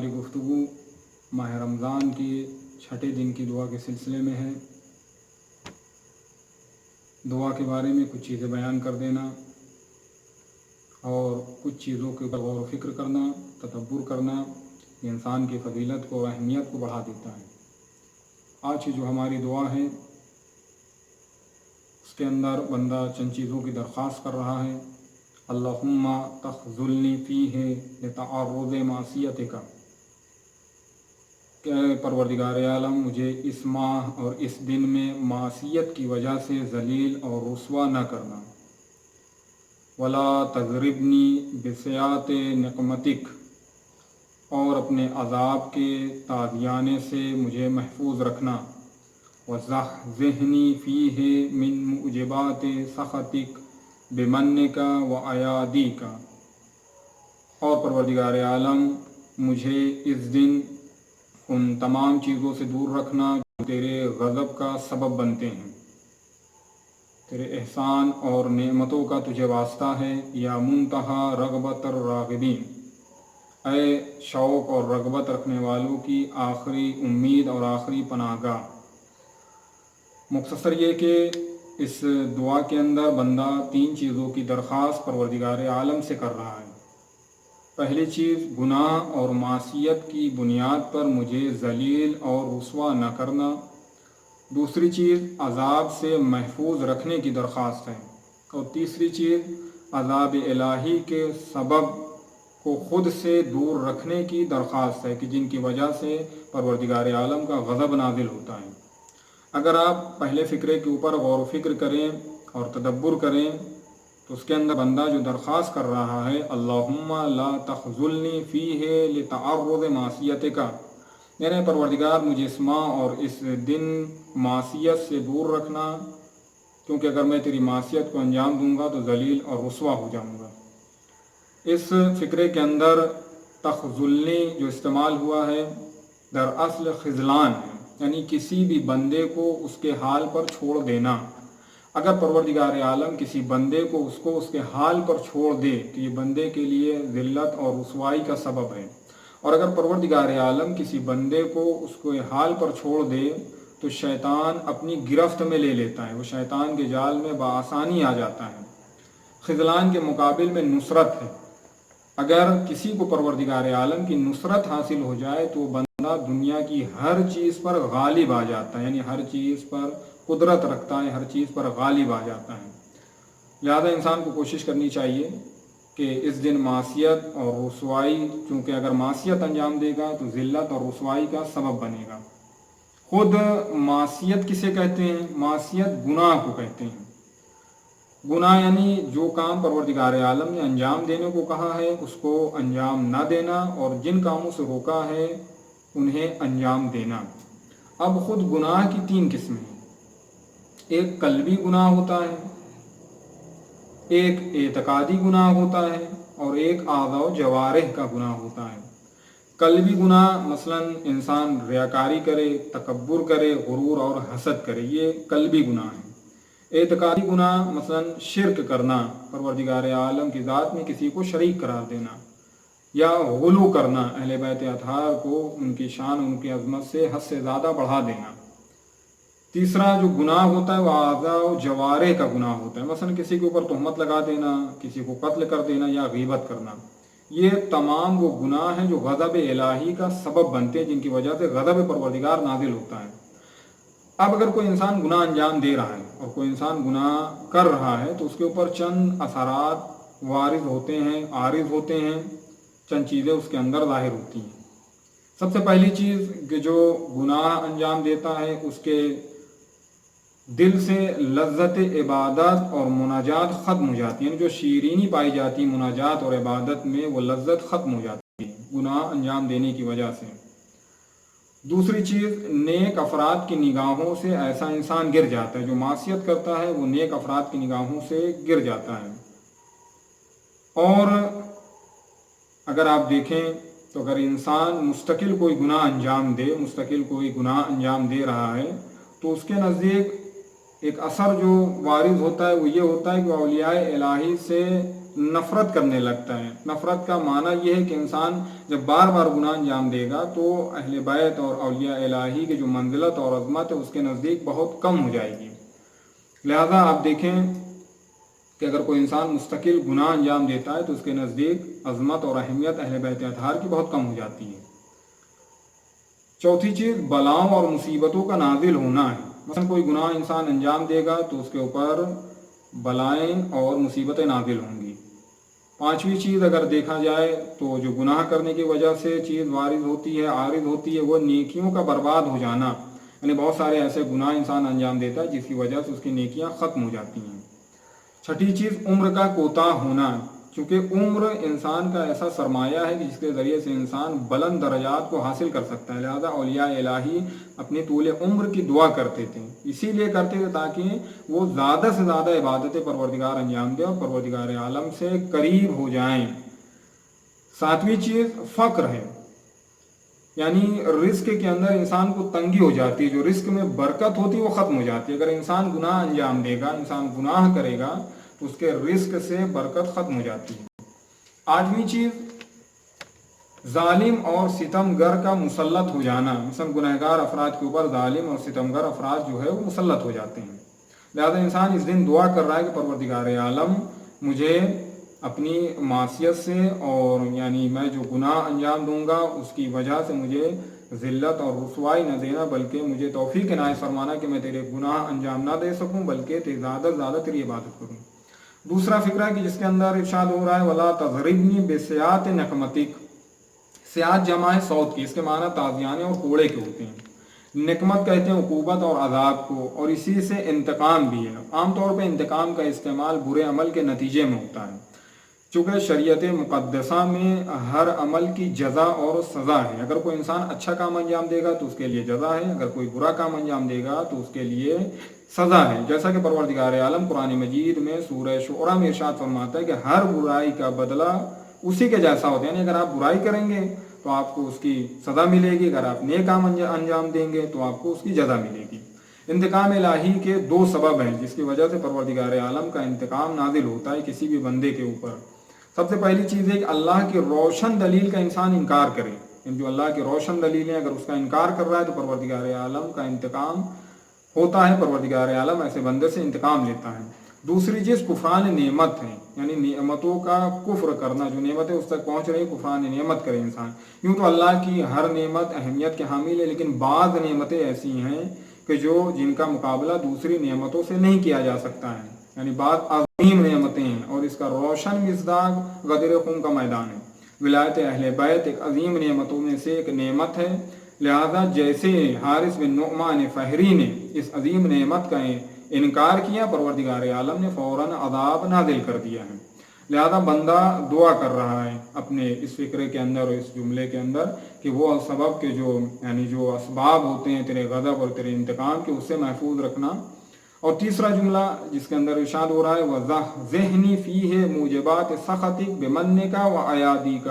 ہماری گفتگو ماہ رمضان کی چھٹے دن کی دعا کے سلسلے میں ہے۔ دعا کے بارے میں کچھ چیزیں بیان کر دینا اور کچھ چیزوں کے اوپر غور و فکر کرنا، تدبر کرنا، یہ انسان کی فضیلت کو، اہمیت کو بڑھا دیتا ہے۔ آج کی جو ہماری دعا ہے اس کے اندر بندہ چند چیزوں کی درخواست کر رہا ہے۔ اللہم تخذلنی فیہ لتعرض معصیتک، کہ پروردگار عالم مجھے اس ماہ اور اس دن میں معصیت کی وجہ سے ذلیل اور رسوا نہ کرنا۔ ولا تضربنی بسیاط نقمتک، اور اپنے عذاب کے تازیانے سے مجھے محفوظ رکھنا۔ وزحزحنی فیہ من موجبات سخطک بمنک وایادیک، اور پروردگار عالم مجھے اس دن ان تمام چیزوں سے دور رکھنا جو تیرے غضب کا سبب بنتے ہیں۔ تیرے احسان اور نعمتوں کا تجھے واسطہ ہے۔ یا منتہا رغبت الراغبین، اے شوق اور رغبت رکھنے والوں کی آخری امید اور آخری پناہ گاہ۔ مختصر یہ کہ اس دعا کے اندر بندہ تین چیزوں کی درخواست پروردگار عالم سے کر رہا ہے۔ پہلی چیز، گناہ اور معصیت کی بنیاد پر مجھے ذلیل اور رسوا نہ کرنا۔ دوسری چیز، عذاب سے محفوظ رکھنے کی درخواست ہے۔ اور تیسری چیز، عذاب الہی کے سبب کو خود سے دور رکھنے کی درخواست ہے کہ جن کی وجہ سے پروردگار عالم کا غضب نازل ہوتا ہے۔ اگر آپ پہلے فقرے کے اوپر غور و فکر کریں اور تدبر کریں تو اس کے اندر بندہ جو درخواست کر رہا ہے، اللہم لا تخذلنی فیہ لتعرض معصیتک، یعنی پروردگار مجھے اس ماہ اور اس دن معصیت سے دور رکھنا، کیونکہ اگر میں تیری معصیت کو انجام دوں گا تو ذلیل اور رسوا ہو جاؤں گا۔ اس فقرے کے اندر تخذلنی جو استعمال ہوا ہے دراصل خذلان ہے، یعنی کسی بھی بندے کو اس کے حال پر چھوڑ دینا۔ اگر پروردگار عالم کسی بندے کو اس کے حال پر چھوڑ دے تو یہ بندے کے لیے ذلت اور رسوائی کا سبب ہے، اور اگر پروردگار عالم کسی بندے کو اس کے حال پر چھوڑ دے تو شیطان اپنی گرفت میں لے لیتا ہے، وہ شیطان کے جال میں بآسانی آ جاتا ہے۔ خذلان کے مقابل میں نصرت ہے۔ اگر کسی کو پروردگار عالم کی نصرت حاصل ہو جائے تو وہ بندہ دنیا کی ہر چیز پر غالب آ جاتا ہے، یعنی ہر چیز پر قدرت رکھتا ہے، ہر چیز پر غالب آ جاتا ہے۔ لہذا انسان کو کوشش کرنی چاہیے کہ اس دن معصیت اور رسوائی، چونکہ اگر معصیت انجام دے گا تو ذلت اور رسوائی کا سبب بنے گا۔ خود معصیت کسے کہتے ہیں؟ معصیت گناہ کو کہتے ہیں۔ گناہ یعنی جو کام پروردگار عالم نے انجام دینے کو کہا ہے اس کو انجام نہ دینا، اور جن کاموں سے روکا ہے انہیں انجام دینا۔ اب خود گناہ کی تین قسمیں ہیں۔ ایک قلبی گناہ ہوتا ہے، ایک اعتقادی گناہ ہوتا ہے، اور ایک اعضاء و جوارح کا گناہ ہوتا ہے۔ قلبی گناہ مثلا انسان ریاکاری کرے، تکبر کرے، غرور اور حسد کرے، یہ قلبی گناہ ہے۔ اعتقادی گناہ مثلا شرک کرنا، پروردگار عالم کی ذات میں کسی کو شریک قرار دینا، یا غلو کرنا، اہل بیت اطہار کو ان کی شان، ان کی عظمت سے حد سے زیادہ بڑھا دینا۔ تیسرا جو گناہ ہوتا ہے وہ اعضاء و جوارح کا گناہ ہوتا ہے، مثلا کسی کے اوپر تہمت لگا دینا، کسی کو قتل کر دینا یا غیبت کرنا۔ یہ تمام وہ گناہ ہیں جو غضب الہی کا سبب بنتے ہیں، جن کی وجہ سے غضب پروردگار نازل ہوتا ہے۔ اب اگر کوئی انسان گناہ انجام دے رہا ہے اور کوئی انسان گناہ کر رہا ہے تو اس کے اوپر چند اثرات وارد ہوتے ہیں، عارض ہوتے ہیں، چند چیزیں اس کے اندر ظاہر ہوتی ہیں۔ سب سے پہلی چیز کہ جو گناہ انجام دیتا ہے اس کے دل سے لذت عبادت اور مناجات ختم ہو جاتی ہے، یعنی جو شیرینی پائی جاتی ہے مناجات اور عبادت میں وہ لذت ختم ہو جاتی ہے گناہ انجام دینے کی وجہ سے۔ دوسری چیز، نیک افراد کی نگاہوں سے ایسا انسان گر جاتا ہے، جو معصیت کرتا ہے وہ نیک افراد کی نگاہوں سے گر جاتا ہے۔ اور اگر آپ دیکھیں تو اگر انسان مستقل کوئی گناہ انجام دے، مستقل کوئی گناہ انجام دے رہا ہے تو اس کے نزدیک ایک اثر جو وارد ہوتا ہے وہ یہ ہوتا ہے کہ اولیاء الہی سے نفرت کرنے لگتا ہے۔ نفرت کا معنی یہ ہے کہ انسان جب بار بار گناہ انجام دے گا تو اہل بیت اور اولیاء الہی کی جو منزلت اور عظمت ہے اس کے نزدیک بہت کم ہو جائے گی۔ لہذا آپ دیکھیں کہ اگر کوئی انسان مستقل گناہ انجام دیتا ہے تو اس کے نزدیک عظمت اور اہمیت اہل بیت اطہار کی بہت کم ہو جاتی ہے۔ چوتھی چیز بلاؤں اور مصیبتوں کا نازل ہونا ہے۔ مثلا کوئی گناہ انسان انجام دے گا تو اس کے اوپر بلائیں اور مصیبتیں نازل ہوں گی۔ پانچویں چیز اگر دیکھا جائے تو جو گناہ کرنے کی وجہ سے چیز وارد ہوتی ہے، عارض ہوتی ہے، وہ نیکیوں کا برباد ہو جانا، یعنی بہت سارے ایسے گناہ انسان انجام دیتا ہے جس کی وجہ سے اس کی نیکیاں ختم ہو جاتی ہیں۔ چھٹی چیز عمر کا کوتاہ ہونا، چونکہ عمر انسان کا ایسا سرمایہ ہے کہ جس کے ذریعے سے انسان بلند درجات کو حاصل کر سکتا ہے۔ لہذا اولیاء الہی اپنی طول عمر کی دعا کرتے تھے، اسی لیے کرتے تھے تاکہ وہ زیادہ سے زیادہ عبادت پروردگار انجام دیں اور پروردگار عالم سے قریب ہو جائیں۔ ساتویں چیز فقر ہے، یعنی رزق کے اندر انسان کو تنگی ہو جاتی ہے، جو رزق میں برکت ہوتی ہے وہ ختم ہو جاتی ہے۔ اگر انسان گناہ انجام دے گا، انسان گناہ کرے گا تو اس کے رزق سے برکت ختم ہو جاتی ہے۔ آٹھویں چیز ظالم اور ستمگر کا مسلط ہو جانا، مثلا گنہگار افراد کے اوپر ظالم اور ستمگر افراد جو ہے وہ مسلط ہو جاتے ہیں۔ لہذا انسان اس دن دعا کر رہا ہے کہ پروردگار عالم مجھے اپنی معصیت سے اور یعنی میں جو گناہ انجام دوں گا اس کی وجہ سے مجھے ذلت اور رسوائی نہ دینا، بلکہ مجھے توفیق عنایت فرمانا کہ میں تیرے گناہ انجام نہ دے سکوں بلکہ زیادہ سے زیادہ تیری عبادت کروں۔ دوسرا فقرہ کہ جس کے اندر ارشاد ہو رہا ہے وَلَا تَضْرِبْنِي بِسِيَاطِ نَقْمَتِكَ، سیاط جمع ہے سوت کی، اس کے معنی تازیانے اور کوڑے کے ہوتے ہیں۔ نقمت کہتے ہیں عقوبت اور عذاب کو، اور اسی سے انتقام بھی ہے۔ عام طور پہ انتقام کا استعمال برے عمل کے نتیجے میں ہوتا ہے، چونکہ شریعت مقدسہ میں ہر عمل کی جزا اور سزا ہے۔ اگر کوئی انسان اچھا کام انجام دے گا تو اس کے لیے جزا ہے، اگر کوئی برا کام انجام دے گا تو اس کے لیے سزا ہے، جیسا کہ پروردگار عالم قرآن مجید میں سورہ شعراء میں ارشاد فرماتا ہے کہ ہر برائی کا بدلہ اسی کے جیسا ہوتا ہے، یعنی اگر آپ برائی کریں گے تو آپ کو اس کی سزا ملے گی، اگر آپ نیک کام انجام دیں گے تو آپ کو اس کی جزا ملے گی۔ انتقام الہی کے دو سبب ہیں جس کی وجہ سے پروردگار عالم کا انتقام نازل ہوتا ہے کسی بھی بندے کے اوپر۔ سب سے پہلی چیز ہے کہ اللہ کی روشن دلیل کا انسان انکار کرے، جو اللہ کی روشن دلیل ہے اگر اس کا انکار کر رہا ہے تو پروردگار عالم کا انتقام ہوتا ہے، پروردگار عالم ایسے بندے سے انتقام لیتا ہے۔ دوسری چیز کفران نعمت ہے، یعنی نعمتوں کا کفر کرنا، جو نعمتیں اس تک پہنچ رہی کفران نعمت کرے انسان۔ یوں تو اللہ کی ہر نعمت اہمیت کے حامل ہے، لیکن بعض نعمتیں ایسی ہیں کہ جن کا مقابلہ دوسری نعمتوں سے نہیں کیا جا سکتا ہے، یعنی بعض عظیم نعمتیں ہیں، اور اس کا روشن مصداق غدر خون کا میدان ہے۔ ولایت اہل بیت ایک عظیم نعمتوں میں سے ایک نعمت ہے، لہذا جیسے حارث بن نعمان فہری نے اس عظیم نعمت کا انکار کیا، پروردگار عالم نے فوراً عذاب نازل کر دیا ہے۔ لہذا بندہ دعا کر رہا ہے اپنے اس فکرے کے اندر اور اس جملے کے اندر کہ وہ سبب کے جو اسباب ہوتے ہیں تیرے غضب اور تیرے انتقام کے، اس سے محفوظ رکھنا۔ اور تیسرا جملہ جس کے اندر ارشاد ہو رہا ہے وَذَهْنِي فِيهِ مُوجِبَاتِ سَخَطِكَ بِمَنِّكَ وَعَيَادِكَ،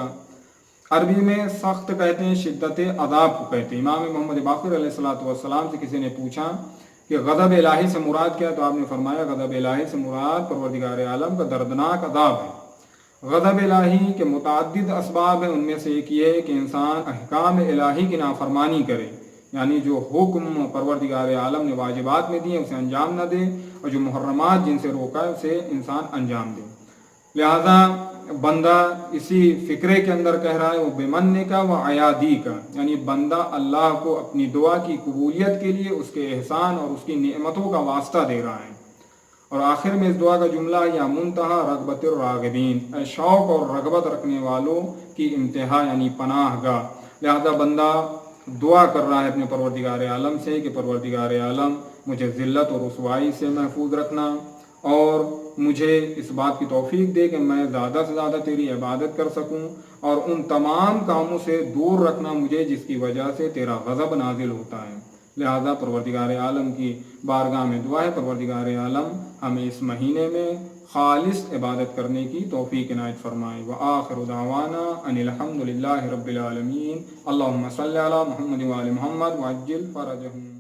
عربی میں سخت کہتے ہیں، شدت عذاب کو کہتے ہیں۔ امام محمد باقر علیہ السلام سے کسی نے پوچھا کہ غضب الہی سے مراد کیا، تو آپ نے فرمایا غضب الہی سے مراد پروردگار عالم کا دردناک عذاب ہے۔ غضب الہی کے متعدد اسباب ہیں، ان میں سے ایک یہ ہے کہ انسان احکام الہی کی نافرمانی کرے، یعنی جو حکم پروردگار عالم نے واجبات میں دیے اسے انجام نہ دے، اور جو محرمات جن سے روکا ہے اسے انسان انجام دے۔ لہذا بندہ اسی فکرے کے اندر کہہ رہا ہے وہ بمن کا و عیادی کا، یعنی بندہ اللہ کو اپنی دعا کی قبولیت کے لیے اس کے احسان اور اس کی نعمتوں کا واسطہ دے رہا ہے۔ اور آخر میں اس دعا کا جملہ یا منتہا رغبت الراغبین، اے شوق اور رغبت رکھنے والوں کی انتہا یعنی پناہ گاہ۔ لہذا بندہ دعا کر رہا ہے اپنے پروردگار عالم سے کہ پروردگار عالم مجھے ذلت اور رسوائی سے محفوظ رکھنا، اور مجھے اس بات کی توفیق دے کہ میں زیادہ سے زیادہ تیری عبادت کر سکوں، اور ان تمام کاموں سے دور رکھنا مجھے جس کی وجہ سے تیرا غضب نازل ہوتا ہے۔ لہذا پروردگار عالم کی بارگاہ میں دعا ہے پروردگار عالم ہمیں اس مہینے میں خالص عبادت کرنے کی توفیق عنایت فرمائے۔ وآخر دعوانا ان الحمد للہ رب العالمین۔ اللہم صلی علی محمد وآل محمد وعجل فرجہم۔